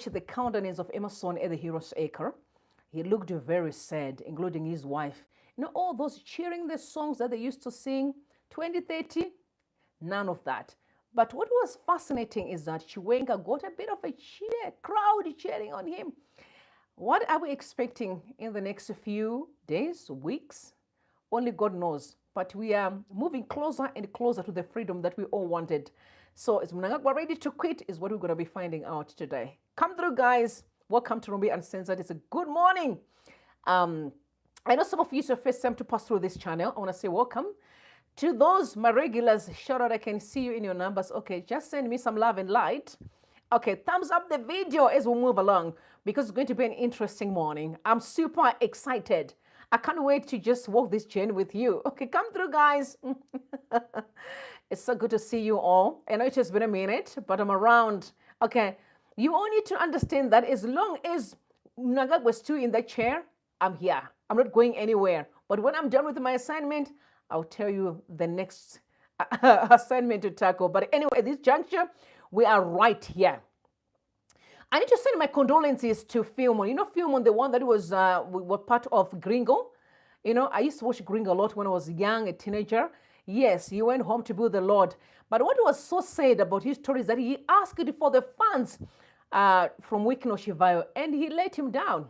the countenance of Emerson at the Hero's Acre. He looked very sad, including his wife. All those cheering the songs that they used to sing, 2030, none of that. But what was fascinating is that Chiwenga got a bit of a crowd cheering on him. What are we expecting in the next few days, weeks? Only God knows. But we are moving closer and closer to the freedom that we all wanted. So is Mnangagwa ready to quit is what we're going to be finding out today. Come through, guys. Welcome to Rumbi Uncensored. It's a good morning. I know some of you, it's your first time to pass through this channel. I want to say welcome. To those, my regulars, shout out, I can see you in your numbers. Okay, just send me some love and light. Okay, thumbs up the video as we move along because it's going to be an interesting morning. I'm super excited. I can't wait to just walk this journey with you. Okay, come through, guys. It's so good to see you all. I know it has been a minute, but I'm around. Okay, you all need to understand that as long as Mnangagwa was still in that chair, I'm here. I'm not going anywhere. But when I'm done with my assignment, I'll tell you the next assignment to tackle. But anyway, at this juncture, we are right here. I need to send my condolences to Philmon. Philmon, the one that was part of Gringo. I used to watch Gringo a lot when I was young, a teenager. Yes, he went home to be with the Lord. But what was so sad about his story is that he asked for the funds from Wikino Shivayo, and he let him down.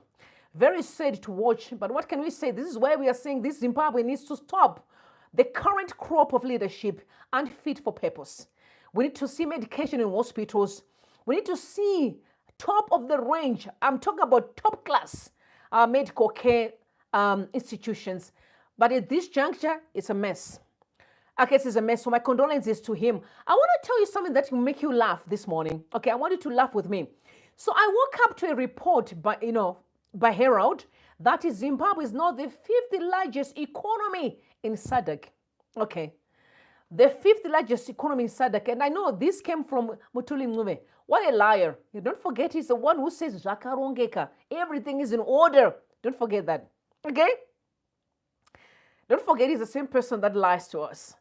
Very sad to watch. But what can we say? This is why we are saying this Zimbabwe needs to stop. The current crop of leadership unfit for purpose. We need to see medication in hospitals. We need to see top of the range. I'm talking about top class medical care institutions. But at this juncture, it's a mess. Okay, it's a mess. So my condolences to him. I want to tell you something that will make you laugh this morning. Okay, I want you to laugh with me. So I woke up to a report by Herald that is Zimbabwe is now the 5th largest economy in SADC. Okay. The 5th largest economy in SADC. And I know this came from Mutuli Mncube. What a liar. You don't forget he's the one who says Zvakarongeka. Everything is in order. Don't forget that. Okay? Don't forget he's the same person that lies to us.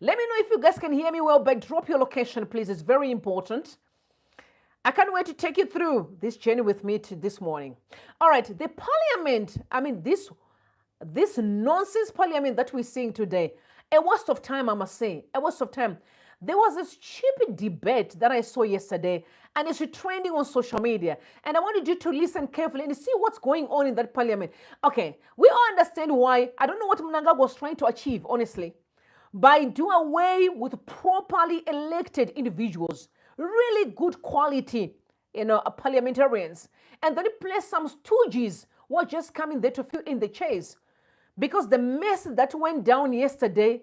Let me know if you guys can hear me well, but drop your location, please. It's very important. I can't wait to take you through this journey with me this morning. All right, the parliament, this nonsense parliament that we're seeing today, a waste of time, I must say, a waste of time. There was a stupid debate that I saw yesterday, and it's trending on social media. And I wanted you to listen carefully and see what's going on in that parliament. Okay, we all understand why. I don't know what Mnangagwa was trying to achieve, honestly, by doing away with properly elected individuals, really good quality, parliamentarians, and then place some stooges who are just coming there to fill in the chairs. Because the mess that went down yesterday,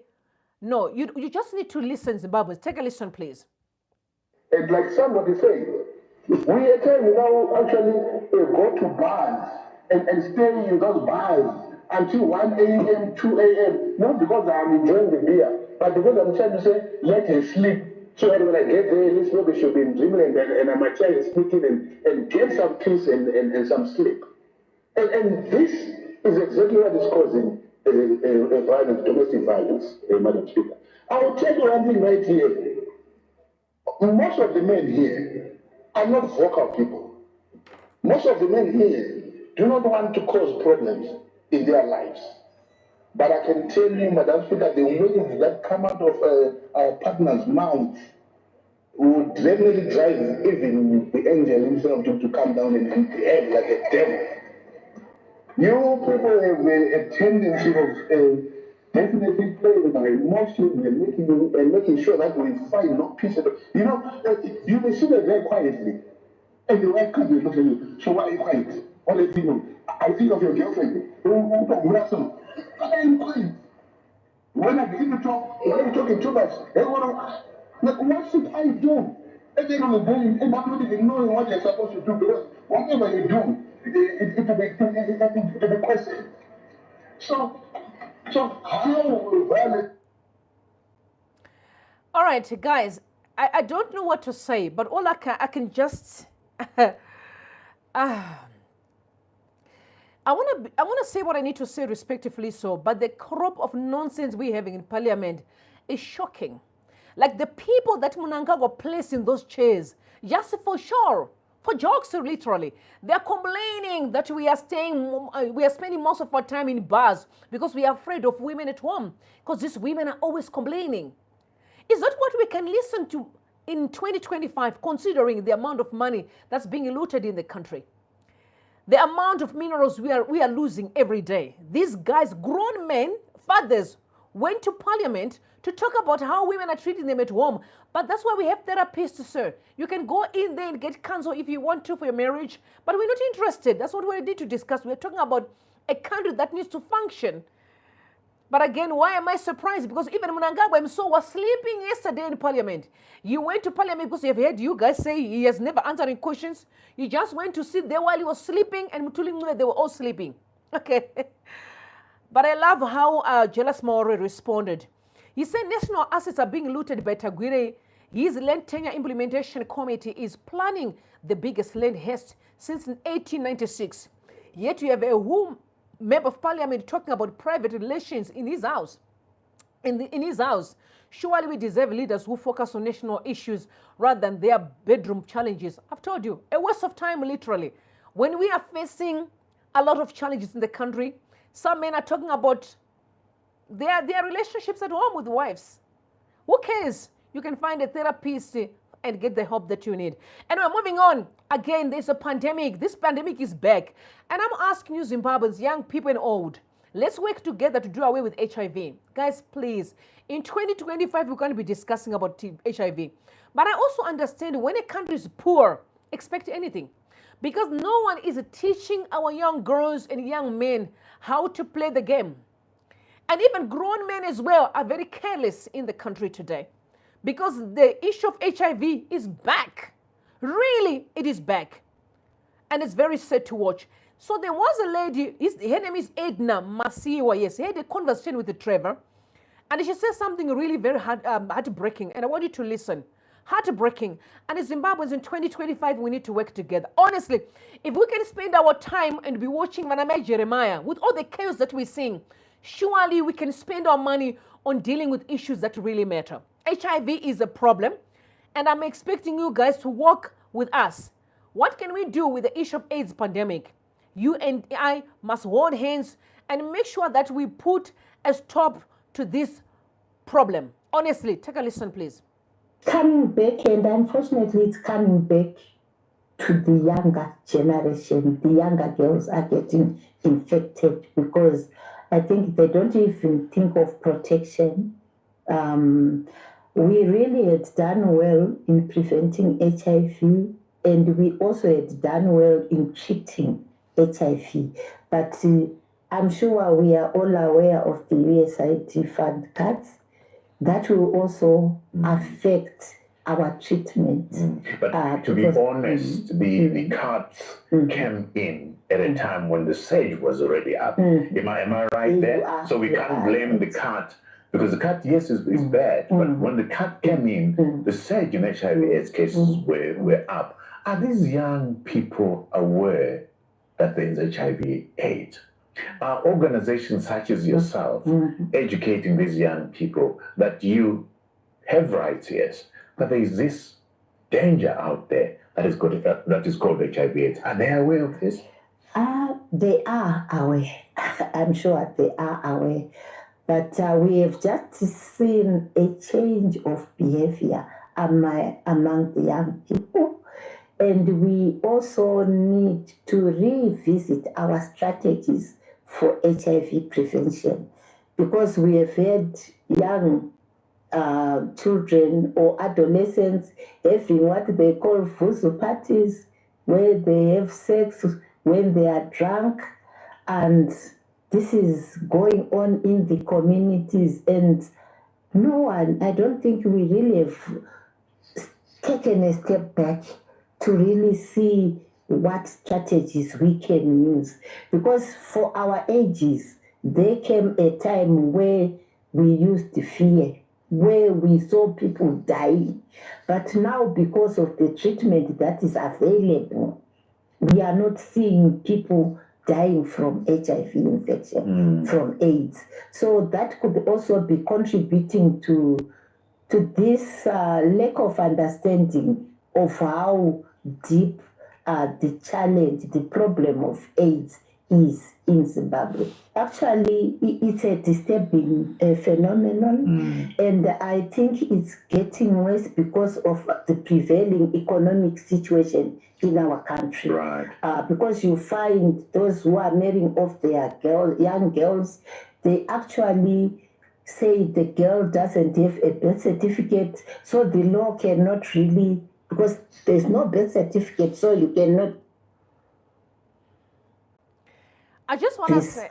no, you just need to listen, Zimbabwe. Take a listen, please. And like somebody said, we at times now actually go to bars and stay in those bars until 1 a.m., 2 a.m. Not because I'm enjoying the beer, but because I'm trying to say, let her sleep. So that when I get there, at least maybe she'll be in dreamland and I'm actually sleeping and get some peace and some sleep. And this is exactly what is causing violence, domestic violence, Madam Speaker. I will tell you one thing right here. Most of the men here are not vocal people. Most of the men here do not want to cause problems in their lives. But I can tell you, Madam Speaker, the words that come out of our partner's mouth would definitely drive even the angel himself to come down and behave like a devil. You people have a tendency of definitely playing by emotions and making sure that we find no peace. You may sit there very quietly, and the wife comes and looks at you. So why are you quiet? What are you thinking? I think of your girlfriend. I am quiet. When I begin to talk, when I'm talking too much, everyone, like, what should I do? At the end of the day, you end up not even knowing what you're supposed to do because whatever you do, it will be questioned. So how will violence? All right, guys, I don't know what to say, but all I can just I want to say what I need to say respectively so, but the crop of nonsense we're having in parliament is shocking. Like the people that Mnangagwa placed in those chairs, just for sure, For jokes, literally. They're complaining that we are spending most of our time in bars because we are afraid of women at home. Because these women are always complaining. Is that what we can listen to in 2025, considering the amount of money that's being looted in the country? The amount of minerals we are losing every day. These guys, grown men, fathers, went to parliament to talk about how women are treating them at home. But that's why we have therapists, sir. You can go in there and get counsel if you want to for your marriage, but we're not interested. That's what we need to discuss. We're talking about a country that needs to function. But again, why am I surprised? Because even Mnangagwa was sleeping yesterday in parliament. You went to parliament because you've heard you guys say he has never answering questions. You just went to sit there while he was sleeping, and Mutuli, they were all sleeping. Okay. But I love how Jealous Maori responded. He said national assets are being looted by Tagwire. His land tenure implementation committee is planning the biggest land heist since 1896. Yet you have a member of parliament talking about private relations in his house. In his house, surely we deserve leaders who focus on national issues rather than their bedroom challenges. I've told you, a waste of time, literally. When we are facing a lot of challenges in the country, some men are talking about their relationships at home with wives. Who cares? You can find a therapist and get the help that you need. Anyway, moving on. Again, there's a pandemic. This pandemic is back. And I'm asking you, Zimbabweans, young people and old, let's work together to do away with HIV. Guys, please, in 2025, we're going to be discussing about HIV. But I also understand when a country is poor, expect anything. Because no one is teaching our young girls and young men how to play the game. And even grown men as well are very careless in the country today. Because the issue of HIV is back. Really, it is back. And it's very sad to watch. So there was a lady, her name is Edna Masiwa, yes. He had a conversation with Trevor. And she said something really very heartbreaking. And I want you to listen. Heartbreaking. And as Zimbabweans in 2025, we need to work together. Honestly, if we can spend our time and be watching Maname Jeremiah with all the chaos that we're seeing, surely we can spend our money on dealing with issues that really matter. HIV is a problem, and I'm expecting you guys to work with us. What can we do with the issue of AIDS pandemic? You and I must hold hands and make sure that we put a stop to this problem. Honestly, take a listen, please. Coming back, and unfortunately it's coming back to the younger generation. The younger girls are getting infected because I think they don't even think of protection. We really had done well in preventing HIV, and we also had done well in treating HIV. But I'm sure we are all aware of the USAID fund cuts. That will also affect our treatment. But to be honest, the cuts came in at a time when the surge was already up. Am I right there? So we can't blame the cut, because the cut, yes, is bad. But when the cut came in, the surge in HIV/AIDS cases were up. Are these young people aware that there is HIV/AIDS? Are organizations such as yourself educating these young people that you have rights, yes, but there is this danger out there that is called HIV/AIDS? Are they aware of this? They are aware. I'm sure they are aware. But we have just seen a change of behavior among the young people. And we also need to revisit our strategies for HIV prevention, because we have had young children or adolescents having what they call vuzu parties, where they have sex when they are drunk, and this is going on in the communities, and no one, I don't think we really have taken a step back to really see what strategies we can use. Because for our ages, there came a time where we used fear, where we saw people dying. But now, because of the treatment that is available, we are not seeing people dying from HIV infection, from AIDS. So that could also be contributing to this lack of understanding of how deep the challenge, the problem of AIDS is in Zimbabwe. Actually, it's a disturbing phenomenon, and I think it's getting worse because of the prevailing economic situation in our country. Right. Because you find those who are marrying off their young girls, they actually say the girl doesn't have a birth certificate, so the law cannot really, because there's no birth certificate, so you cannot. I just want to say.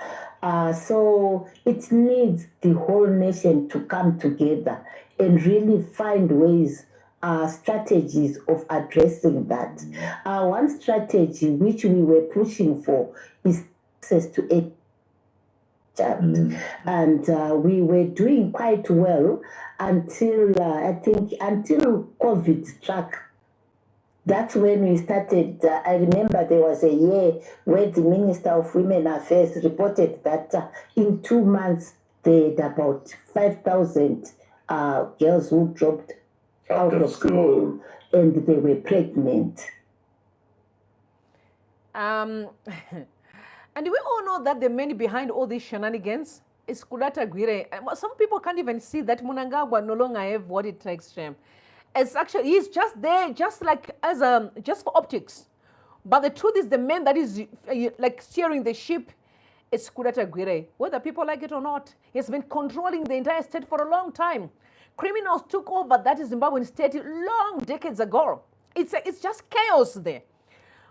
So it needs the whole nation to come together and really find ways, strategies of addressing that. One strategy which we were pushing for is access to a child. And we were doing quite well until, until COVID struck. That's when we started. I remember there was a year where the Minister of Women Affairs reported that in 2 months they had about 5,000 girls who dropped out of school and they were pregnant. And we all know that the man behind all these shenanigans is Kudata Gwire. Some people can't even see that Mnangagwa no longer have what it takes, Shem. It's actually, he's just there, just like just for optics. But the truth is, the man that is like steering the ship is Kudata Gwire. Whether people like it or not, he has been controlling the entire state for a long time. Criminals took over that Zimbabwean state long decades ago. It's just chaos there.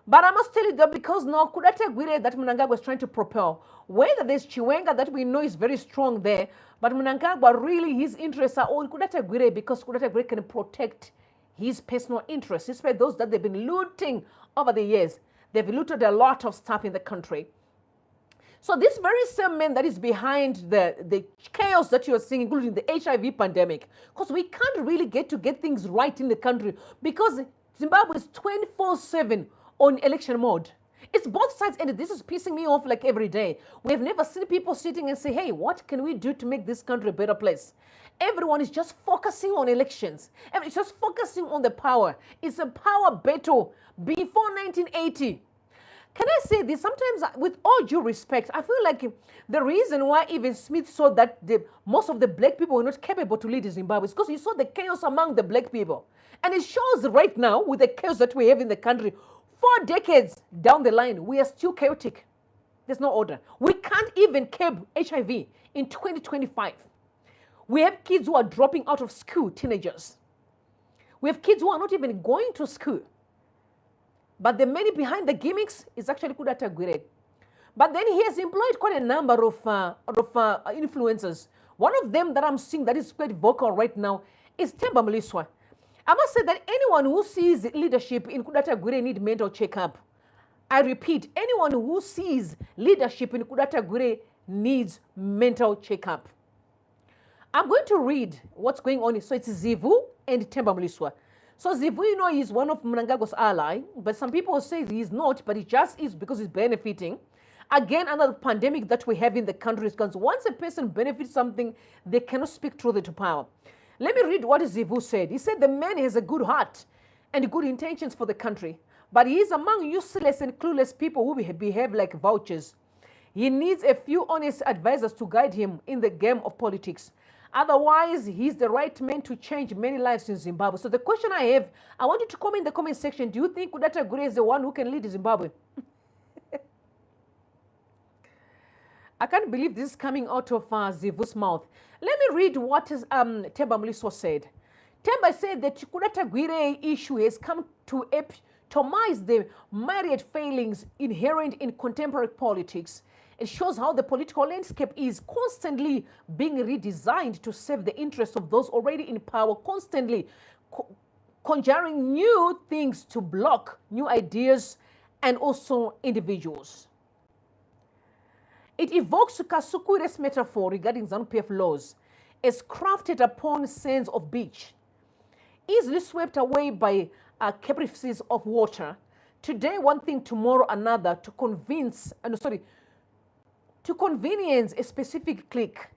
But I must tell you that because now Kudata Gwire that Mnangagwa is trying to propel, whether there's Chiwenga that we know is very strong there, but Mnangagwa really, his interests are all Kudata Gwire because Kudata Gwire can protect his personal interests, especially those that they've been looting over the years. They've looted a lot of stuff in the country. So this very same man that is behind the chaos that you are seeing, including the HIV pandemic, because we can't really get things right in the country because Zimbabwe is 24/7 on election mode. It's both sides, and this is pissing me off like every day. We have never seen people sitting and say, hey, what can we do to make this country a better place? Everyone is just focusing on elections. It's just focusing on the power. It's a power battle before 1980. Can I say this? Sometimes, with all due respect, I feel like the reason why even Smith saw that most of the black people were not capable to lead Zimbabwe is because he saw the chaos among the black people. And it shows right now with the chaos that we have in the country. 4 decades down the line, we are still chaotic. There's no order. We can't even curb HIV in 2025. We have kids who are dropping out of school, teenagers. We have kids who are not even going to school. But the man behind the gimmicks is actually Kudata Gwire. But then he has employed quite a number of influencers. One of them that I'm seeing that is quite vocal right now is Themba Mliswa. I must say that anyone who sees leadership in Kudata Gwire needs mental checkup. I repeat, anyone who sees leadership in Kudata Gwire needs mental checkup. I'm going to read what's going on. So it's Zivu and Themba Mliswa. So Zivu, you know, is one of Mnangagwa's ally, but some people say he's not, but he just is because he's benefiting. Again, another pandemic that we have in the country is because once a person benefits something, they cannot speak truth to power. Let me read what Zivu said. He said the man has a good heart and good intentions for the country, but he is among useless and clueless people who behave like vultures. He needs a few honest advisors to guide him in the game of politics. Otherwise, he's the right man to change many lives in Zimbabwe. So the question I have, I want you to comment in the comment section. Do you think Kudata Gwire is the one who can lead Zimbabwe? I can't believe this is coming out of Zivu's mouth. Let me read what Themba Mliswa said. Themba said that Kudata Gwire issue has come to epitomize the myriad failings inherent in contemporary politics. It shows how the political landscape is constantly being redesigned to serve the interests of those already in power, constantly conjuring new things to block new ideas and also individuals. It evokes Kasukure's metaphor regarding ZANU-PF laws as crafted upon sands of beach, easily swept away by caprices of water. Today one thing, tomorrow another, to convenience a specific clique.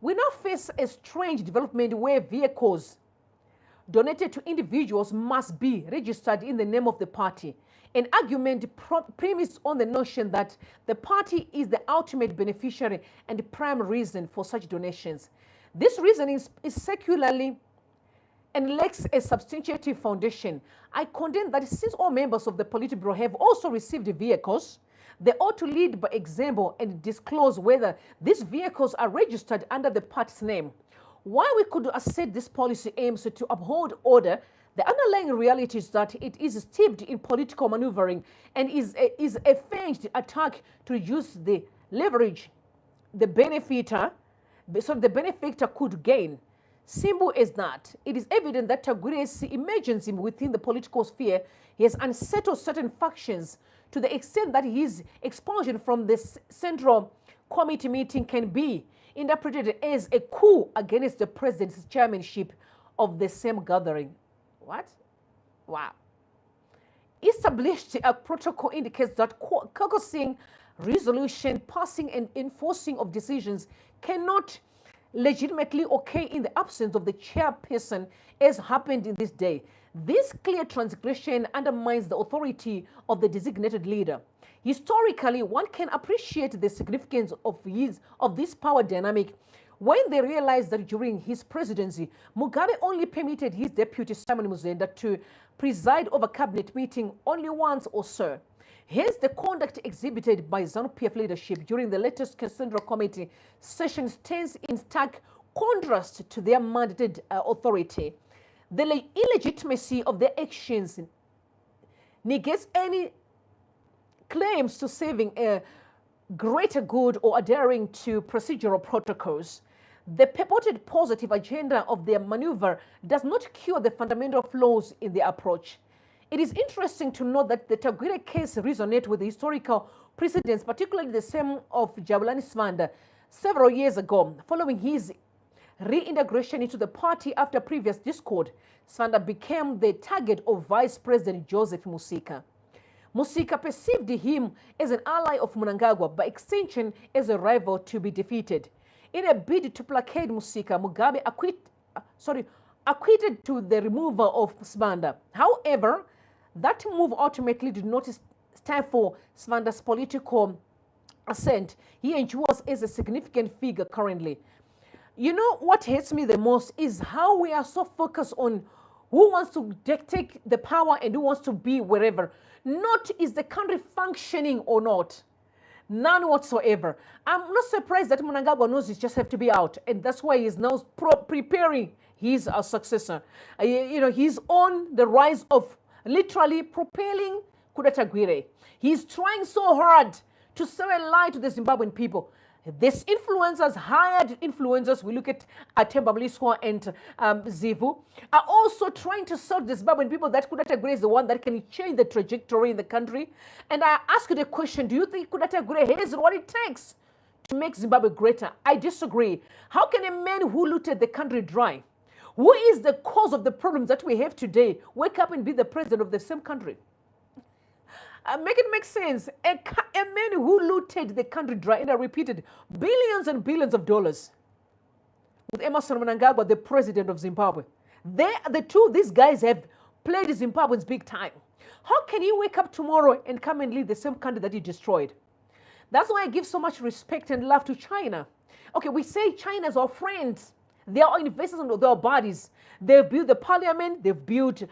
We now face a strange development where vehicles donated to individuals must be registered in the name of the party. an argument premised on the notion that the party is the ultimate beneficiary and the prime reason for such donations. This reasoning is secularly and lacks a substantiative foundation. I contend that since all members of the Politburo have also received vehicles, they ought to lead by example and disclose whether these vehicles are registered under the party's name. While we could assert this policy aims to uphold order, the underlying reality is that it is steeped in political maneuvering and is a feigned attack to reduce the leverage the benefactor could gain. Simple as that, it is evident that Taguire's emergence within the political sphere has unsettled certain factions to the extent that his expulsion from the Central Committee meeting can be interpreted as a coup against the president's chairmanship of the same gathering. What? Wow. Established a protocol indicates that caucusing, resolution, passing and enforcing of decisions cannot legitimately occur in the absence of the chairperson, as happened in this day. This clear transgression undermines the authority of the designated leader. Historically, one can appreciate the significance of this power dynamic when they realized that during his presidency, Mugabe only permitted his deputy Simon Muzenda to preside over cabinet meeting only once or so. Hence, the conduct exhibited by ZANU-PF leadership during the latest Central Committee session stands in stark contrast to their mandated authority. The illegitimacy of their actions negates any claims to saving a greater good or adhering to procedural protocols. The purported positive agenda of their maneuver does not cure the fundamental flaws in the approach. It is interesting to note that the Taguire case resonates with the historical precedents, particularly the same of Jabulani Svanda several years ago. Following his reintegration into the party after previous discord, Svanda became the target of Vice President Joseph Musika. Musika perceived him as an ally of Mnangagwa, by extension as a rival to be defeated. In a bid to placate Musika, Mugabe acquitted to the removal of Svanda. However, that move ultimately did not stand for Svanda's political ascent. He endures as a significant figure currently. You know what hurts me the most is how we are so focused on who wants to take the power and who wants to be wherever. Not is the country functioning or not. None whatsoever. I'm not surprised that Mnangagwa knows he just have to be out, and that's why he's now preparing his successor. He's on the rise of literally propelling Taguire. He's trying so hard to sell a lie to the Zimbabwean people. These influencers, hired influencers, we look at Atemba Mliswa and Zivu, are also trying to sell the Zimbabwean people that Taguire is the one that can change the trajectory in the country. And I ask you the question, do you think Taguire has what it takes to make Zimbabwe greater? I disagree. How can a man who looted the country dry, who is the cause of the problems that we have today, wake up and be the president of the same country? Make it make sense. A man who looted the country dry, and I repeated, billions and billions of dollars, with Emmerson Mnangagwa, the president of Zimbabwe. These guys have played Zimbabweans big time. How can you wake up tomorrow and come and lead the same country that you destroyed? That's why I give so much respect and love to China. Okay, we say China is our friends. They are investors in their bodies. They've built the parliament. They've built,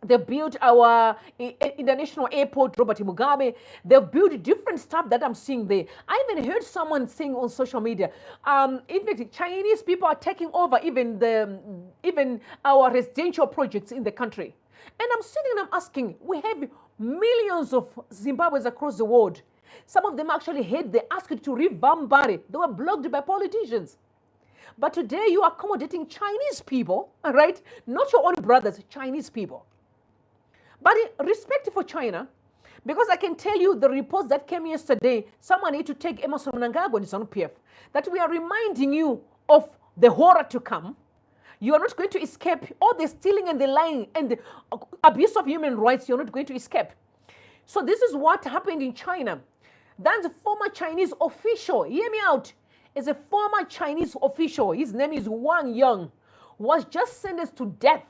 they built our international airport, Robert Mugabe. They've built different stuff that I'm seeing there. I even heard someone saying on social media, in fact, Chinese people are taking over even our residential projects in the country. And I'm sitting and I'm asking, we have millions of Zimbabweans across the world. Some of them actually they asked to revamp Bari. They were blocked by politicians. But today you are accommodating Chinese people, all right? Not your own brothers, Chinese people. But in respect for China, because I can tell you the reports that came yesterday, someone need to take Emmerson Mnangagwa and ZANU-PF, that we are reminding you of the horror to come. You are not going to escape all the stealing and the lying and the abuse of human rights. You're not going to escape. So this is what happened in China. Then the former Chinese official, hear me out, is a former Chinese official. His name is Wang Yang, was just sentenced to death,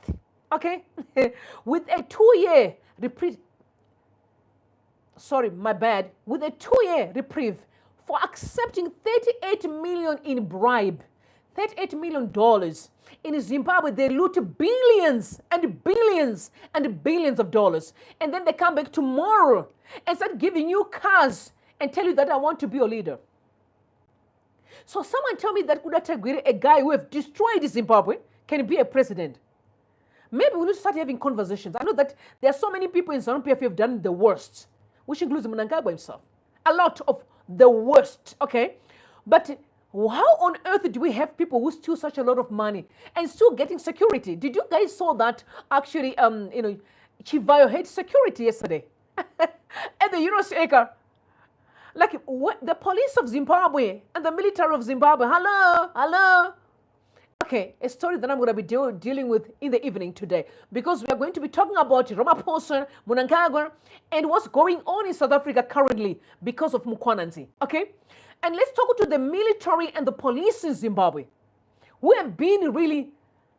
okay, with a 2-year sorry, my bad, with a 2-year reprieve for accepting 38 million in bribe. $38 million. In Zimbabwe, they loot billions and billions and billions of dollars. And then they come back tomorrow and start giving you cars and tell you that I want to be your leader. So someone tell me that Kudata, a guy who have destroyed Zimbabwe, can be a president. Maybe we need to start having conversations. I know that there are so many people in ZANU-PF who have done the worst, which includes Mnangagwa himself. A lot of the worst, okay? But how on earth do we have people who steal such a lot of money and still getting security? Did you guys saw that actually, Chivayo had security yesterday at the Euros Acre? Like what, the police of Zimbabwe and the military of Zimbabwe, hello. Okay, a story that I'm going to be dealing with in the evening today, because we are going to be talking about Ramaphosa, Mnangagwa, and what's going on in South Africa currently because of Mukwananzi. Okay? And let's talk to the military and the police in Zimbabwe, who have been really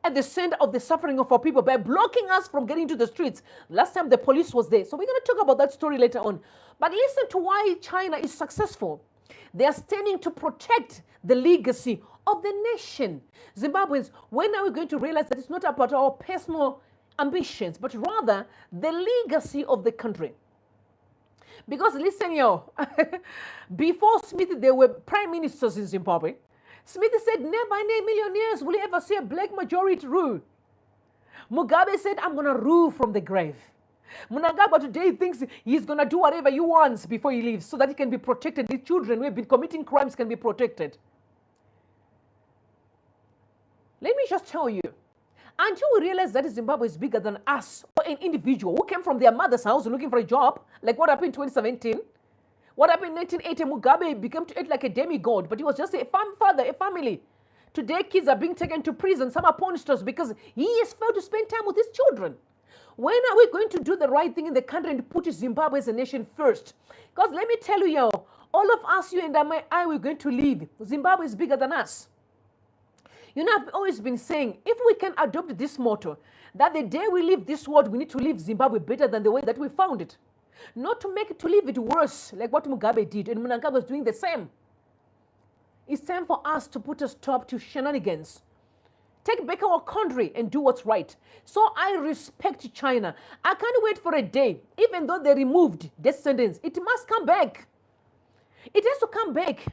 at the center of the suffering of our people by blocking us from getting to the streets. Last time the police was there. So we're going to talk about that story later on. But listen to why China is successful. They are standing to protect the legacy of the nation. Zimbabweans, when are we going to realize that it's not about our personal ambitions, but rather the legacy of the country? Because listen, before Smith, there were prime ministers in Zimbabwe. Smith said, never in a million years will you ever see a black majority rule. Mugabe said, I'm going to rule from the grave. Mnangagwa today thinks he's going to do whatever he wants before he leaves so that he can be protected. The children who have been committing crimes can be protected. Let me just tell you, until we realize that Zimbabwe is bigger than us or an individual who came from their mother's house looking for a job, like what happened in 2017, what happened in 1980, Mugabe became to act like a demigod, but he was just a father, a family. Today, kids are being taken to prison, some are punished because he has failed to spend time with his children. When are we going to do the right thing in the country and put Zimbabwe as a nation first? Because let me tell you, all of us, you and I, we're going to leave. Zimbabwe is bigger than us. You know, I've always been saying, if we can adopt this motto, that the day we leave this world, we need to leave Zimbabwe better than the way that we found it. Not to make it, to leave it worse, like what Mugabe did, and Mnangagwa was doing the same. It's time for us to put a stop to shenanigans. Take back our country and do what's right. So I respect China. I can't wait for a day, even though they removed descendants, it must come back. It has to come back.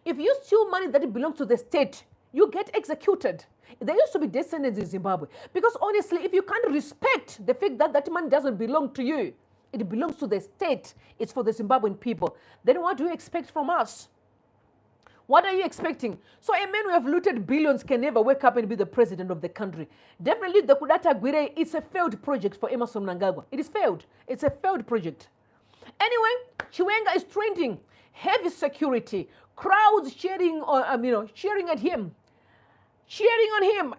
If you steal money that belongs to the state, you get executed. There used to be descendants in Zimbabwe. Because honestly, if you can't respect the fact that that money doesn't belong to you, it belongs to the state, it's for the Zimbabwean people, then what do you expect from us? What are you expecting? So a man who have looted billions can never wake up and be the president of the country. Definitely the Kudata Gwire, it's a failed project for Emmerson Mnangagwa. It is failed. It's a failed project. Anyway, Chiwenga is trending. Heavy security. Crowds cheering at him. Cheering on him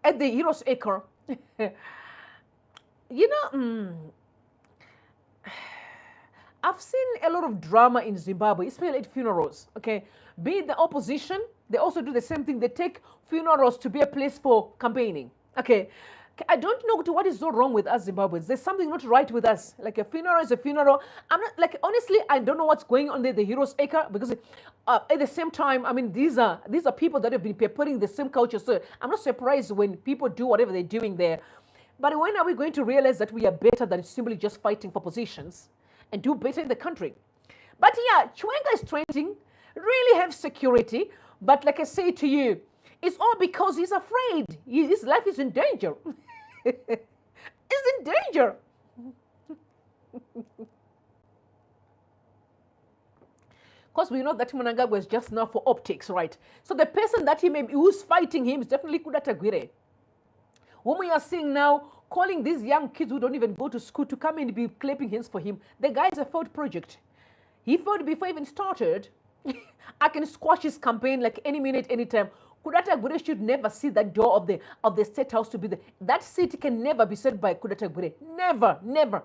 at the Heroes Acre. I've seen a lot of drama in Zimbabwe, especially at funerals, okay? Be it the opposition, they also do the same thing. They take funerals to be a place for campaigning, okay? I don't know what is so wrong with us Zimbabweans. There's something not right with us. Like a funeral is a funeral. I'm not, like, honestly, I don't know what's going on there, the Heroes Acre, because at the same time, I mean, these are people that have been perpetuating the same culture. So I'm not surprised when people do whatever they're doing there. But when are we going to realize that we are better than simply just fighting for positions and do better in the country? But yeah, Chiwenga is trending, really have security. But like I say to you, it's all because he's afraid. His life is in danger. It's in danger. Because we know that Mnangagwa was just now for optics, right? So the person that who's fighting him is definitely Kudata Gwire. Whom we are seeing now, calling these young kids who don't even go to school to come in and be clapping hands for him. The guy is a failed project. He failed before he even started. I can squash his campaign like any minute, anytime. Kudata Gwire should never see that door of the state house to be there. That seat can never be said by Kudata Gwire. Never, never.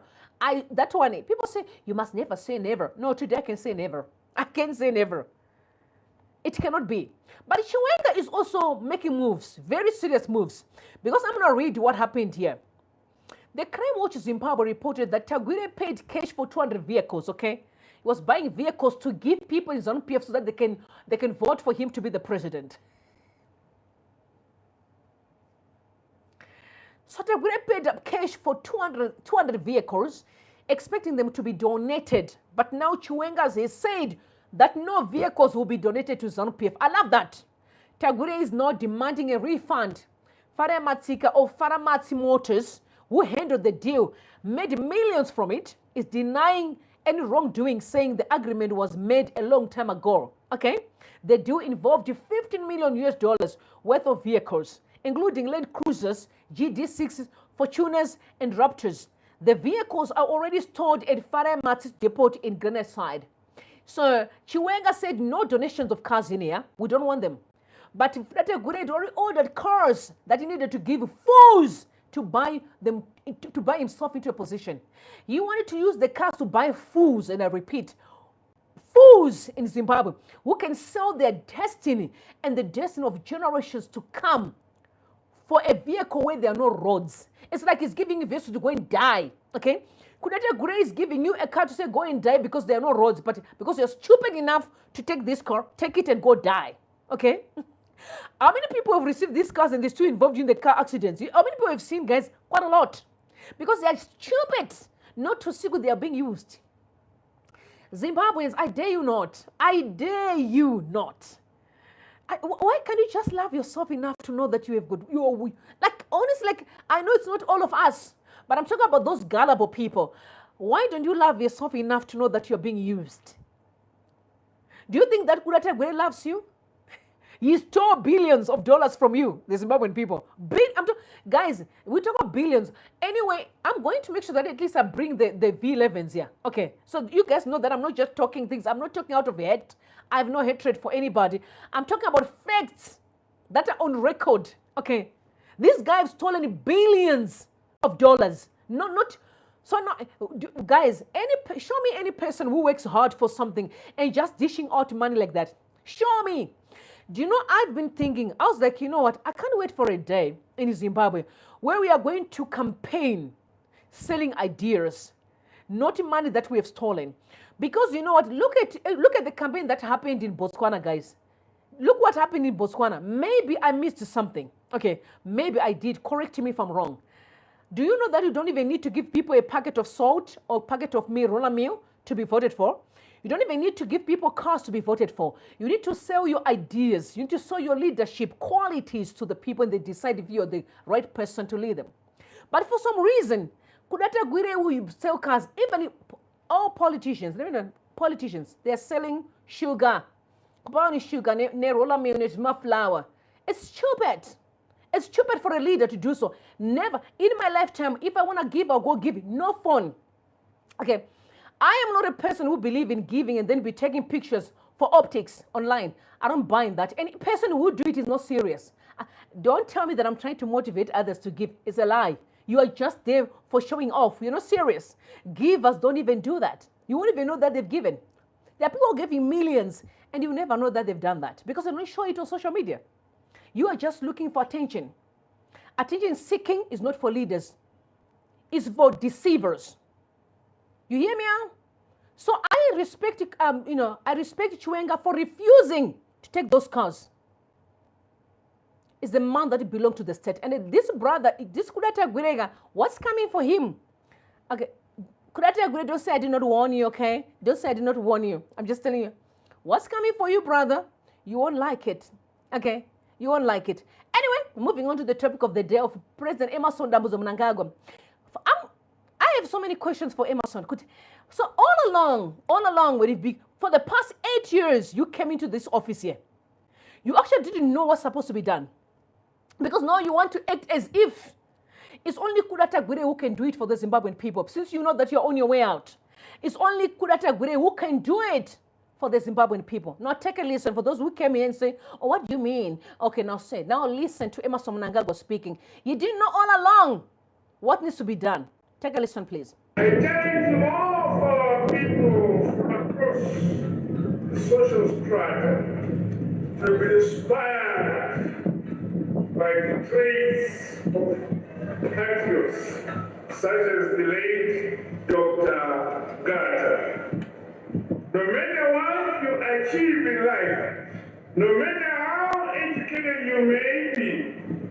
That one, people say, you must never say never. No, today I can say never. I can say never. It cannot be. But Chiwenga is also making moves, very serious moves. Because I'm going to read what happened here. The Crime Watch Zimbabwe reported that Tagwire paid cash for 200 vehicles, okay? He was buying vehicles to give people in ZANU-PF so that they can vote for him to be the president. So Tagwire paid up cash for 200 vehicles, expecting them to be donated. But now Chiwenga has said that no vehicles will be donated to ZANU-PF. I love that. Tagwire is now demanding a refund. Faramatika or Faramati Motors, who handled the deal, made millions from it, is denying any wrongdoing, saying the agreement was made a long time ago. Okay? The deal involved $15 million worth of vehicles, including Land Cruisers, GD6s, Fortuners, and Raptors. The vehicles are already stored at Faramati Depot in Granite. So Chiwenga said no donations of cars in here. We don't want them. But Tagwire had already ordered cars that he needed to give fools to buy them, to buy himself into a position. He wanted to use the cars to buy fools, and I repeat, fools in Zimbabwe who can sell their destiny and the destiny of generations to come for a vehicle where there are no roads. It's like he's giving you a vehicle to go and die, okay? Tagwire is giving you a car to say go and die because there are no roads, but because you're stupid enough to take this car, take it and go die, okay? How many people have received these cars and they're still involved in the car accidents? How many people have seen, guys? Quite a lot. Because they are stupid not to see what they are being used. Zimbabweans, I dare you not. I dare you not. Why can't you just love yourself enough to know that you have good? Like, honestly, like, I know it's not all of us, but I'm talking about those gullible people. Why don't you love yourself enough to know that you're being used? Do you think that Tagwire loves you? He stole billions of dollars from you, the Zimbabwean people. Guys, we talk about billions. Anyway, I'm going to make sure that at least I bring the V11s here. Okay, so you guys know that I'm not just talking things. I'm not talking out of hate. I have no hatred for anybody. I'm talking about facts that are on record. Okay, this guy has stolen billions of dollars. Guys, show me any person who works hard for something and just dishing out money like that. Show me. Do you know, I've been thinking, I was like, you know what, I can't wait for a day in Zimbabwe where we are going to campaign selling ideas, not money that we have stolen. Because you know what, look at the campaign that happened in Botswana, guys. Look what happened in Botswana. Maybe I missed something. Okay, maybe I did. Correct me if I'm wrong. Do you know that you don't even need to give people a packet of salt or packet of roller meal to be voted for? You don't even need to give people cars to be voted for. You need to sell your ideas. You need to sell your leadership qualities to the people, and they decide if you're the right person to lead them. But for some reason, Tagwire will sell cars. Even all politicians, they're selling sugar. Brown sugar, roller milk, flour. It's stupid. It's stupid for a leader to do so. Never. In my lifetime, if I want to give, I'll go give. No phone. Okay. I am not a person who believes in giving and then be taking pictures for optics online. I don't buy in that. Any person who do it is not serious. Don't tell me that I'm trying to motivate others to give. It's a lie. You are just there for showing off. You're not serious. Givers don't even do that. You won't even know that they've given. There are people who give you millions and you never know that they've done that because they don't show it on social media. You are just looking for attention. Attention seeking is not for leaders. It's for deceivers. You hear me out? So I respect, I respect Chiwenga for refusing to take those cars. It's the man that belongs to the state. And this brother, this Tagwire, what's coming for him? Okay, Tagwire, don't say I did not warn you, okay? Don't say I did not warn you. I'm just telling you. What's coming for you, brother? You won't like it, okay? You won't like it. Anyway, moving on to the topic of the day of President Emerson Mnangagwa. I have so many questions for Emerson. So all along, for the past 8 years, you came into this office here. You actually didn't know what's supposed to be done. Because now you want to act as if it's only Tagwire who can do it for the Zimbabwean people. Since you know that you're on your way out, it's only Tagwire who can do it for the Zimbabwean people. Now take a listen for those who came here and say, oh, what do you mean? Okay, now say, now listen to Emerson Mnangagwa speaking. You didn't know all along what needs to be done. Take a listen, please. I thank all for people across the social strata to be inspired by the traits of patriots such as the late Dr. Gata. No matter what you achieve in life, no matter how educated you may be,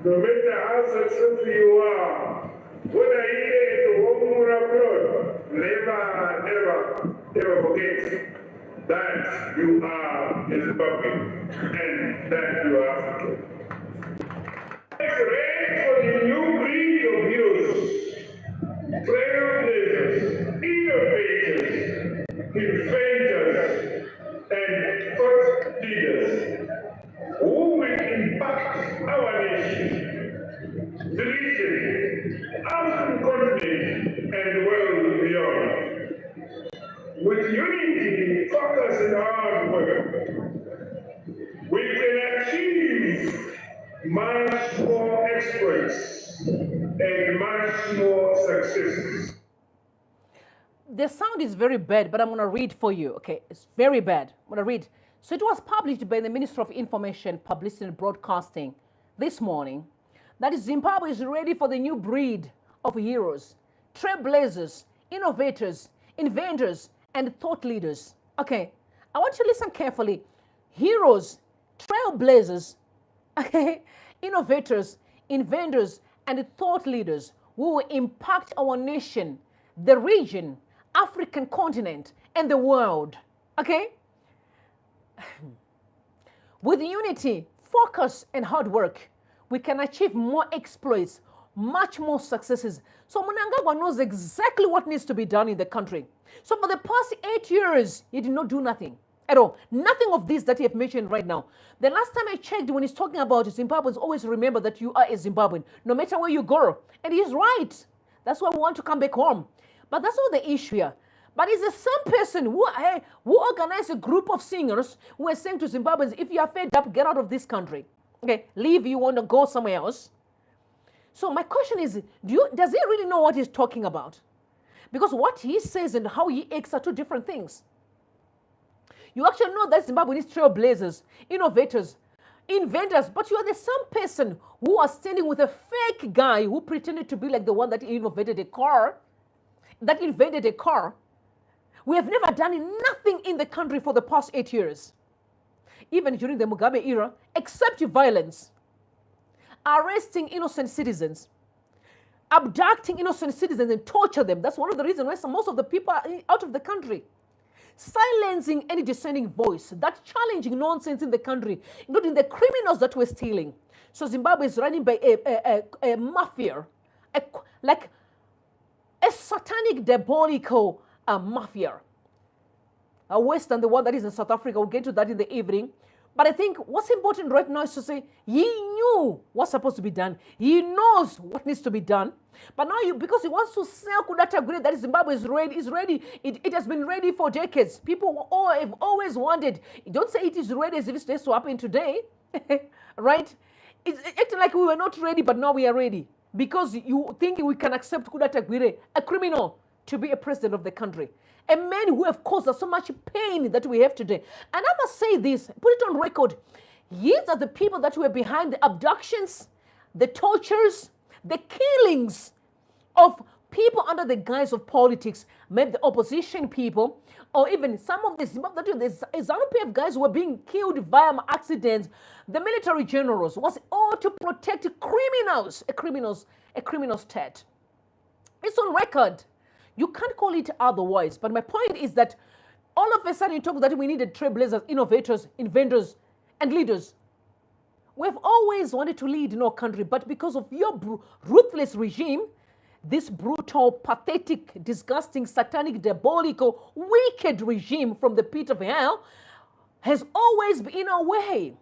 no matter how successful you are, whether here at home or abroad, never forget that you are a Zimbabwean and that you are African. Let's ready for the new breed of heroes, trailblazers, innovators, inventors, and thought leaders who will impact our nation, the region, African continent, and the world beyond. With unity, focus, and hard work, we can achieve much more exploits and much more successes. The sound is very bad, but I'm going to read for you. Okay, it's very bad. I'm going to read. So it was published by the Ministry of Information, Publicity and Broadcasting this morning that Zimbabwe is ready for the new breed of heroes, trailblazers, innovators, inventors, and thought leaders. Okay, I want you to listen carefully. Heroes, trailblazers, okay, innovators, inventors, and thought leaders who will impact our nation, the region, African continent, and the world. Okay? With unity, focus, and hard work, we can achieve more exploits, much more successes. So Mnangagwa knows exactly what needs to be done in the country. So for the past 8 years, he did not do nothing at all. Nothing of this that he have mentioned right now. The last time I checked, when he's talking about Zimbabweans, always remember that you are a Zimbabwean, no matter where you go. And he's right. That's why we want to come back home. But that's not the issue here. But it's the same person who organized a group of singers who are saying to Zimbabweans, if you are fed up, get out of this country. Okay, leave, you want to go somewhere else. So my question is, does he really know what he's talking about? Because what he says and how he acts are two different things. You actually know that Zimbabwe needs trailblazers, innovators, inventors, but you are the same person who are standing with a fake guy who pretended to be like the one that innovated a car, that invented a car. We have never done nothing in the country for the past 8 years, even during the Mugabe era, except violence, arresting innocent citizens, abducting innocent citizens and torture them. That's one of the reasons why most of the people are out of the country. Silencing any dissenting voice, that challenging nonsense in the country, including the criminals that were stealing. So Zimbabwe is running by a mafia, like a satanic, diabolical mafia. Worse than the one that is in South Africa. We'll get to that in the evening. But I think what's important right now is to say, he knew what's supposed to be done. He knows what needs to be done. But now, because he wants to sell Kudata Grid, that Zimbabwe is ready. It has been ready for decades. People have always wanted. Don't say it is ready as if it's supposed to happen today. Right? It's acting like we were not ready, but now we are ready. Because you think we can accept Kudata Grid, a criminal, to be a president of the country. A man who have caused us so much pain that we have today. And I must say this, put it on record. These are the people that were behind the abductions, the tortures, the killings of people under the guise of politics, maybe the opposition people, or even some of the ZANU-PF guys who were being killed via accidents. The military generals was all to protect criminals, a criminal state. It's on record. You can't call it otherwise. But my point is that all of a sudden you talk that we needed trailblazers, innovators, inventors, and leaders. We've always wanted to lead in our country, but because of your ruthless regime, this brutal, pathetic, disgusting, satanic, diabolical, wicked regime from the pit of hell has always been in our way.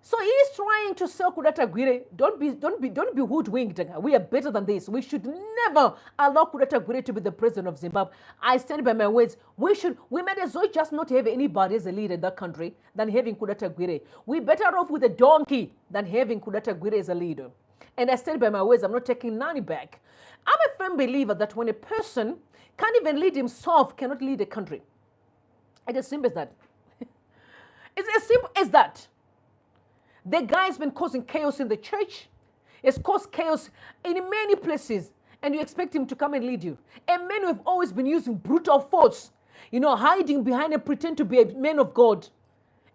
So he's trying to sell Kudata Gwire. Don't be hoodwinked. We are better than this. We should never allow Kudata Gwire to be the president of Zimbabwe. I stand by my words. We might as well just not have anybody as a leader in that country than having Kudata Gwire. We're better off with a donkey than having Kudata Gwire as a leader. And I stand by my words. I'm not taking none back. I'm a firm believer that when a person can't even lead himself, cannot lead a country. It's as simple as that. It's as simple as that. The guy has been causing chaos in the church. It's caused chaos in many places, and you expect him to come and lead you. And men who have always been using brutal force, hiding behind and pretend to be a man of God,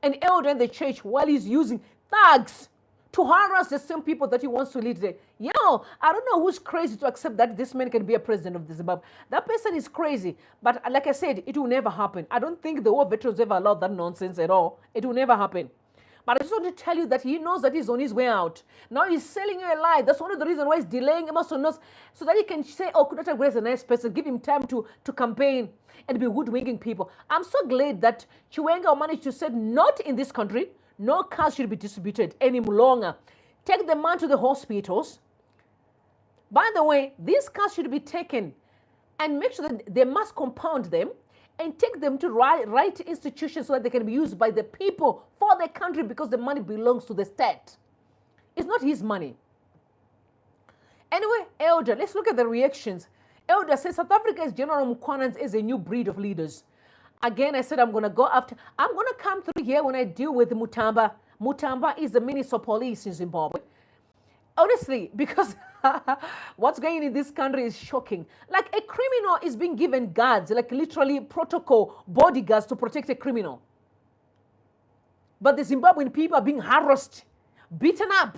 an elder in the church, while he's using thugs to harass the same people that he wants to lead. I don't know who's crazy to accept that this man can be a president of the Zimbabwe. That person is crazy. But like I said, it will never happen. I don't think the war veterans ever allowed that nonsense at all. It will never happen. But I just want to tell you that he knows that he's on his way out. Now he's selling you a lie. That's one of the reasons why he's delaying Emerson Knows, so that he can say, oh, Kudata is a nice person. Give him time to campaign and be hoodwinking people. I'm so glad that Chiwenga managed to say, not in this country. No cars should be distributed any longer. Take the man to the hospitals. By the way, these cars should be taken and make sure that they must compound them and take them to right institutions so that they can be used by the people for the country, because the money belongs to the state. It's not his money. Anyway, Elder, let's look at the reactions. Elder says South Africa's General Mukwanans is a new breed of leaders. Again, I said I'm going to come through here when I deal with Mutamba. Mutamba is the Minister of Police in Zimbabwe. Honestly, because what's going on in this country is shocking. Like, a criminal is being given guards, like literally protocol bodyguards to protect a criminal. But the Zimbabwean people are being harassed, beaten up,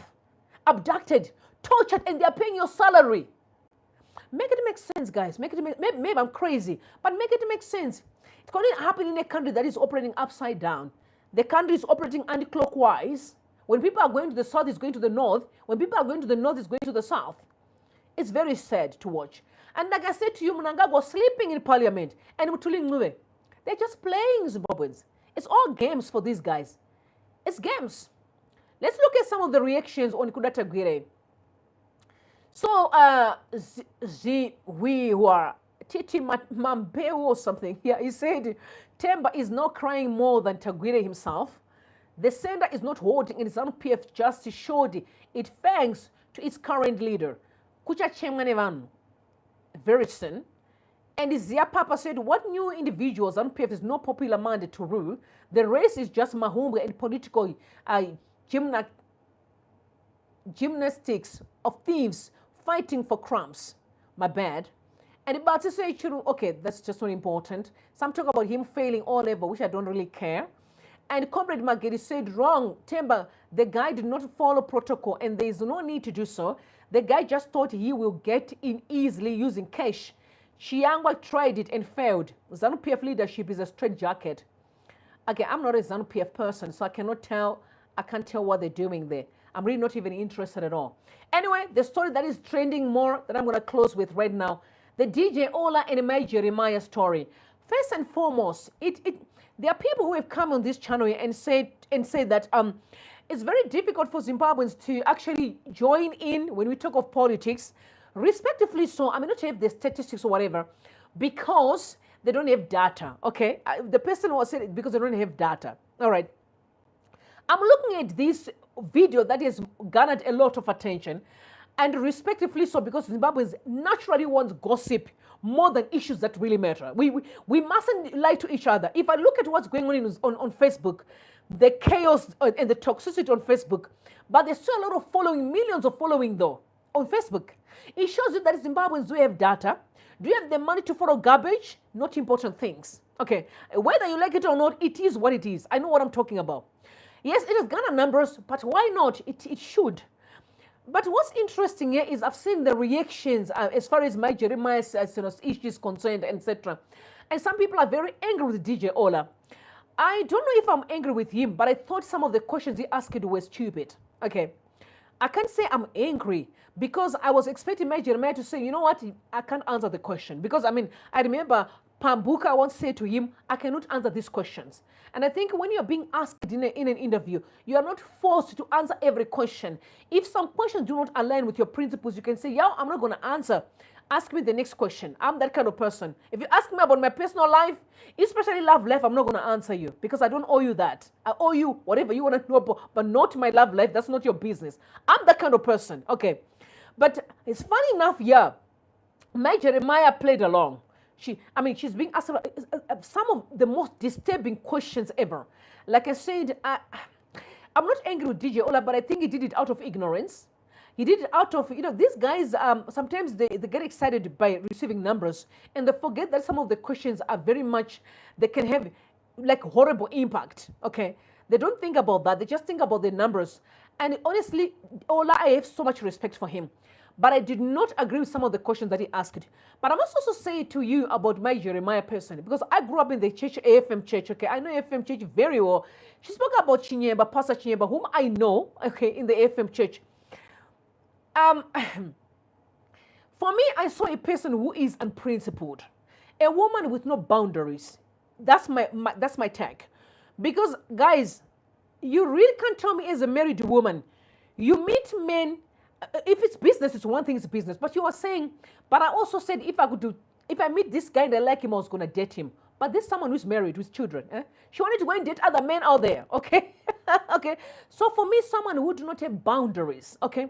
abducted, tortured, and they're paying your salary. Make it make sense, guys. Maybe I'm crazy, but make it make sense. It's going to happen in a country that is operating upside down. The country is operating anti-clockwise. When people are going to the south, it's going to the north. When people are going to the north, it's going to the south. It's very sad to watch. And like I said to you, Mnangagwa sleeping in parliament and Mutuli Ngube. They're just playing Zimbabweans. It's all games for these guys. It's games. Let's look at some of the reactions on Kudata Gwire. So, we who are Titi Mampeo or something here, he said, Temba is not crying more than Tagwire himself. The sender is not holding in his own PF justice showed it thanks to its current leader, Kucha Chemanevan, very soon. And Zia Papa said, what new individuals on PF is not popular minded to rule? The race is just mahumba and political gymnastics of thieves fighting for crumbs. My bad. And about to say, okay, that's just not important. Some talk about him failing all level, which I don't really care. And Comrade Magedi said, wrong, Temba, the guy did not follow protocol and there is no need to do so. The guy just thought he will get in easily using cash. Chiangwa tried it and failed. ZANU-PF leadership is a straitjacket. Okay, I'm not a ZANU-PF person, so I can't tell what they're doing there. I'm really not even interested at all. Anyway, the story that is trending more that I'm going to close with right now, the DJ Ola and Mai Jeremiah story. First and foremost, there are people who have come on this channel and say that it's very difficult for Zimbabweans to actually join in when we talk of politics, respectively so. I mean, not have the statistics or whatever, because they don't have data. Okay, the person was saying because they don't have data. All right, I'm looking at this video that has garnered a lot of attention, and respectively so, because Zimbabweans naturally want gossip more than issues that really matter. We mustn't lie to each other. If I look at what's going on Facebook, the chaos and the toxicity on Facebook, but there's still a lot of following, millions of following though on Facebook. It shows you that Zimbabweans do have data. Do you have the money to follow garbage? Not important things. Okay, whether you like it or not, it is what it is. I know what I'm talking about. Yes, it has garnered numbers, but why not? It should. But what's interesting here is I've seen the reactions as far as my Jeremiah's issue is concerned, etc. And some people are very angry with DJ Ola. I don't know if I'm angry with him, but I thought some of the questions he asked were stupid. Okay. I can't say I'm angry because I was expecting my Jeremiah to say, you know what, I can't answer the question. Because, I mean, I remember Pambuka once said to him, I cannot answer these questions. And I think when you're being asked in an interview, you are not forced to answer every question. If some questions do not align with your principles, you can say, yeah, I'm not going to answer. Ask me the next question. I'm that kind of person. If you ask me about my personal life, especially love life, I'm not going to answer you because I don't owe you that. I owe you whatever you want to know about, but not my love life. That's not your business. I'm that kind of person. Okay. But it's funny enough, yeah, my Jeremiah played along. She's being asked some of the most disturbing questions ever. Like I said, I'm not angry with DJ Ola, but I think he did it out of ignorance. He did it out of, these guys, sometimes they get excited by receiving numbers and they forget that some of the questions are very much, they can have like horrible impact, okay? They don't think about that. They just think about the numbers. And honestly, Ola, I have so much respect for him. But I did not agree with some of the questions that he asked. But I must also say to you about my Jeremiah person, because I grew up in the church, AFM church, okay? I know AFM church very well. She spoke about Chinyeba, Pastor Chinyeba, whom I know, okay, in the AFM church. For me, I saw a person who is unprincipled, a woman with no boundaries. That's my tag. Because guys, you really can't tell me as a married woman, you meet men. If it's business, it's one thing, it's business. But you are saying, but I also said if I meet this guy and I like him, I was gonna date him. But there's someone who's married with children. She wanted to go and date other men out there. Okay, okay. So for me, someone who do not have boundaries. Okay.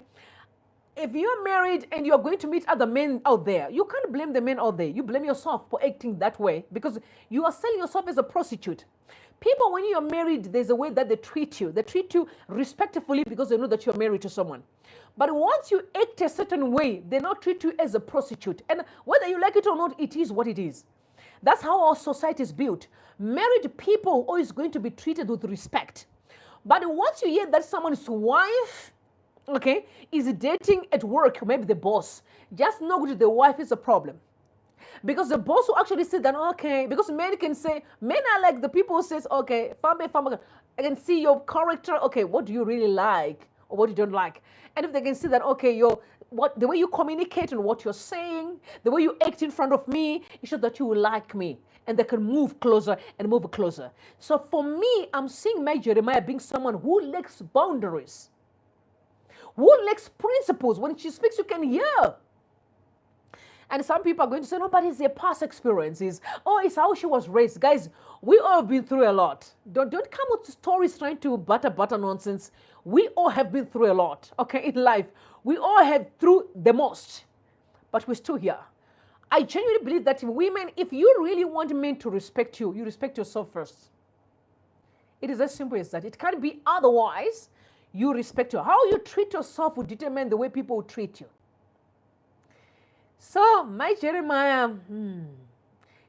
If you're married and you're going to meet other men out there, you can't blame the men out there. You blame yourself for acting that way because you are selling yourself as a prostitute. People, when you're married, there's a way that they treat you. They treat you respectfully because they know that you're married to someone. But once you act a certain way, they not treat you as a prostitute. And whether you like it or not, it is what it is. That's how our society is built. Married people are always going to be treated with respect. But once you hear that someone's wife, okay, is dating at work, maybe the boss, just know that the wife is a problem. Because the boss will actually say that, okay, because men can say, men are like the people who says, okay, I can see your character, okay, what do you really like or what you don't like? And if they can see that, okay, the way you communicate and what you're saying, the way you act in front of me, it shows that you will like me. And they can move closer and move closer. So for me, I'm seeing my Jeremiah being someone who lacks boundaries, who lacks principles. When she speaks, you can hear. And some people are going to say, no, but it's their past experiences. Oh, it's how she was raised. Guys, we all have been through a lot. Don't come with stories trying to butter nonsense. We all have been through a lot, okay, in life. We all have through the most, but we're still here. I genuinely believe that women, if you really want men to respect you, you respect yourself first. It is as simple as that. It can't be otherwise. You respect you. How you treat yourself will determine the way people will treat you. So, my Jeremiah,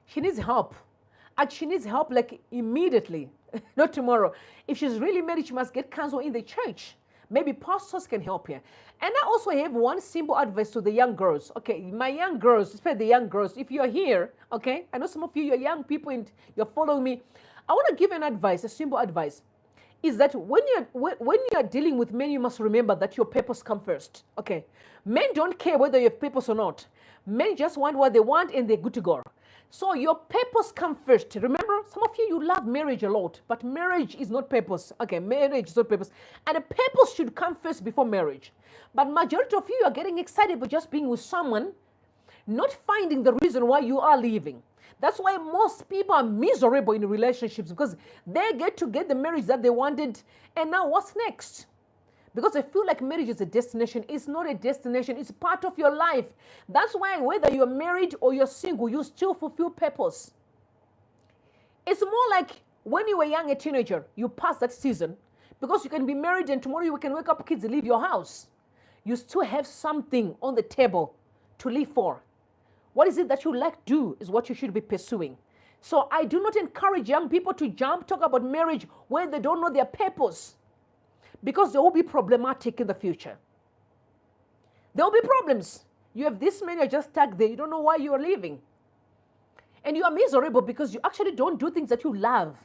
she needs help. And she needs help like immediately, not tomorrow. If she's really married, she must get counsel in the church. Maybe pastors can help her. And I also have one simple advice to the young girls. Okay, my young girls, especially the young girls, if you're here, okay, I know some of you, you're young people and you're following me. I want to give an advice, a simple advice. Is that when you're dealing with men, you must remember that your purpose comes first. Okay, men don't care whether you have purpose or not. Men just want what they want and they're good to go. So your purpose comes first. Remember, some of you love marriage a lot, but marriage is not purpose. Okay, marriage is not purpose. And the purpose should come first before marriage. But majority of you are getting excited for just being with someone, not finding the reason why you are leaving. That's why most people are miserable in relationships, because they get the marriage that they wanted, and now what's next? Because I feel like marriage is a destination. It's not a destination. It's part of your life. That's why whether you're married or you're single, you still fulfill purpose. It's more like when you were young, a teenager, you pass that season, because you can be married and tomorrow you can wake up, kids, leave your house. You still have something on the table to live for. What is it that you like to do is what you should be pursuing. So I do not encourage young people to talk about marriage when they don't know their purpose, because they will be problematic in the future. There will be problems. You have this many, you're just stuck there. You don't know why you are leaving. And you are miserable because you actually don't do things that you love.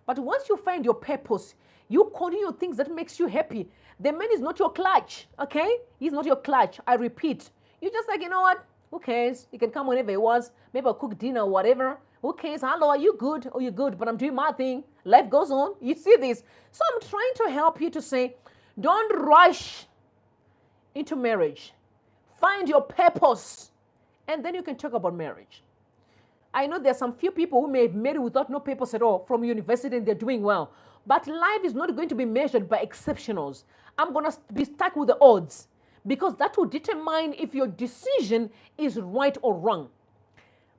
But once you find your purpose, you continue things that makes you happy. The man is not your clutch, okay? He's not your clutch. I repeat. You're just like, you know what? Who cares? He can come whenever he wants. Maybe I'll cook dinner or whatever. Who cares? Hello, are you good? Oh, you're good, but I'm doing my thing. Life goes on. You see this? So I'm trying to help you to say, don't rush into marriage. Find your purpose, and then you can talk about marriage. I know there's some few people who may have married without no purpose at all from university and they're doing well. But life is not going to be measured by exceptionals. I'm going to be stuck with the odds, because that will determine if your decision is right or wrong.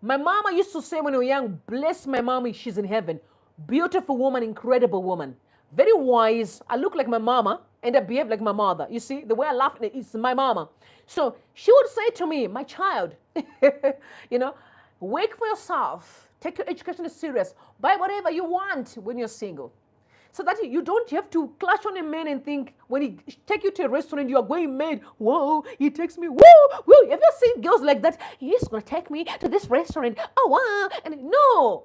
My mama used to say when we were young, bless my mommy, she's in heaven. Beautiful woman, incredible woman. Very wise. I look like my mama and I behave like my mother. You see, the way I laugh, it's my mama. So she would say to me, my child, you know, work for yourself. Take your education serious. Buy whatever you want when you're single. So that you don't have to clash on a man and think when he take you to a restaurant, you are going mad. Whoa, he takes me. Whoa, whoa. Have you seen girls like that? He's going to take me to this restaurant. Oh, wow. And no,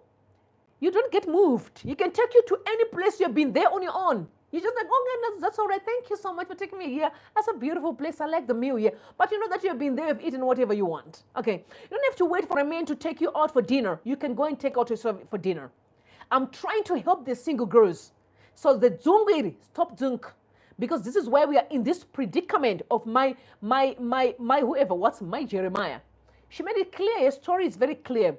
you don't get moved. He can take you to any place you've been there on your own. You're just like, okay, that's all right. Thank you so much for taking me here. That's a beautiful place. I like the meal here. But you know that you've been there, you've eaten whatever you want. Okay. You don't have to wait for a man to take you out for dinner. You can go and take out yourself for dinner. I'm trying to help the single girls. So the Zungiri, stop Zunk. Because this is why we are in this predicament of my whoever, what's my Jeremiah. She made it clear, her story is very clear.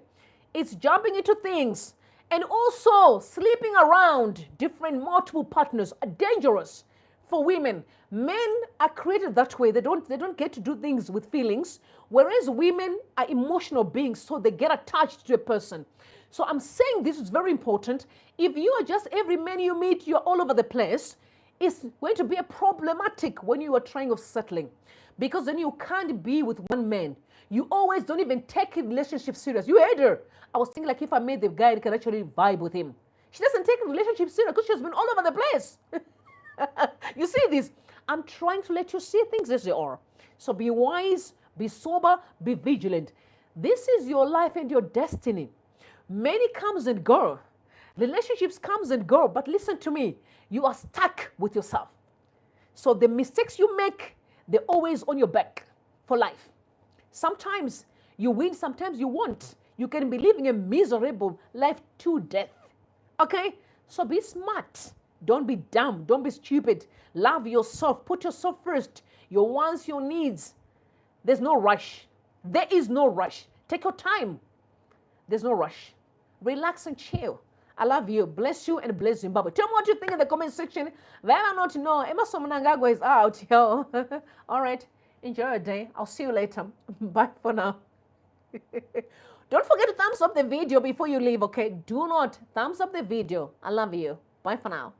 It's jumping into things. And also, sleeping around different multiple partners are dangerous for women. Men are created that way. They don't get to do things with feelings, whereas women are emotional beings, so they get attached to a person. So I'm saying this is very important. If you are just every man you meet, you're all over the place, it's going to be a problematic when you are trying of settling. Because then you can't be with one man. You always don't even take a relationship serious. You heard her. I was thinking like if I made the guy, I can actually vibe with him. She doesn't take a relationship serious because she's been all over the place. You see this? I'm trying to let you see things as they are. So be wise, be sober, be vigilant. This is your life and your destiny. Many comes and go. Relationships comes and go. But listen to me. You are stuck with yourself. So the mistakes you make, they're always on your back for life. Sometimes you win, sometimes you won't. You can be living a miserable life to death. Okay? So be smart. Don't be dumb. Don't be stupid. Love yourself. Put yourself first. Your wants, your needs. There's no rush. There is no rush. Take your time. There's no rush. Relax and chill. I love you. Bless you and bless Zimbabwe. Tell me what you think in the comment section. Whether or not you know, Mnangagwa is out. Yo. All right. Enjoy your day. I'll see you later. Bye for now. Don't forget to thumbs up the video before you leave, okay? Do not thumbs up the video. I love you. Bye for now.